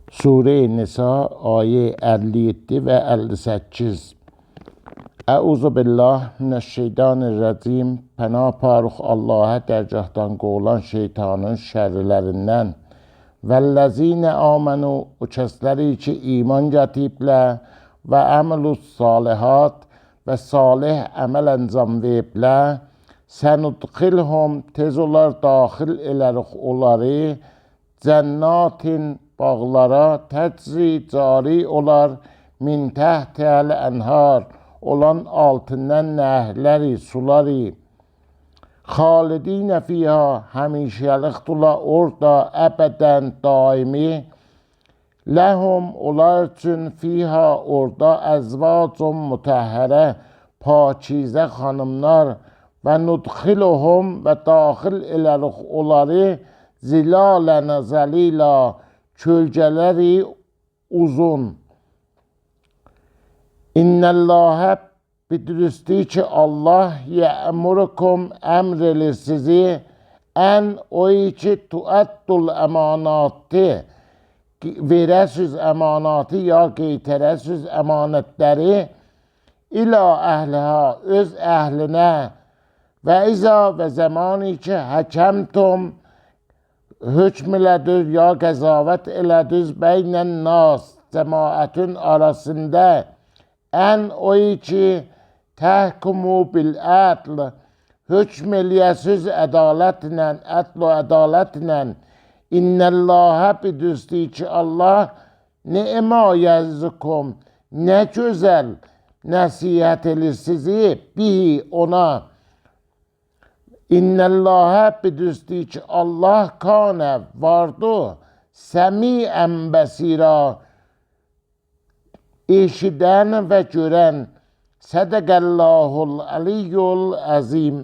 Sure-i Nisa ayə 57 və 58. Əuzu billah minəşşeytanirracim. Pənah parıq Allah'a dərgahdan qovulan şeytanın şərrilərindən. Vəllezine amenu, o kəsləri ki iman gətiriblər və əməlus salihat və salih əməl əncam veriblər. Sənudxilhum, tez olar daxil elərik onları cənnatin, bağlara, təcri, cari olar min təhtəl ənhar, olan altından nəhləri, suları. Xalidinə fiha, həmişəlikdurlar orada, əbədən, daimi. Ləhum, onlar üçün fiha orada əzvacun mütəhhərə, pakizə xanımlar. Və nudxiluhum, və daxil elərik onları zilalənə zəlila, kölgələri uzun. İnnəllâhə, bildirüstü ki Allah yə'murukum, əmr elir sizi ən o ki tuəddul əmanatı, verəsiz əmanatı ya qeytərəsiz əmanətləri ilə əhliha, öz əhlinə və iza və zamanı ki həkəmtum, hükm elədiniz ya qəzavət elədiniz beynən nas, cəmaətin arasında ən o ki təhkumu bil ədl, hükm eləyəsiz ədalətlə, ədl və ədalətlə. İnnəllâhə, bildirüstü ki Allah ni'mə yəzzikum, nə gözəl nəsihət elir sizi bihi ona. İnnəllâhə, bildirüstü ki Allah kanə vardı səmiən bəsira, eşidən və görən. Sədəqəllahul aliyyul əzim.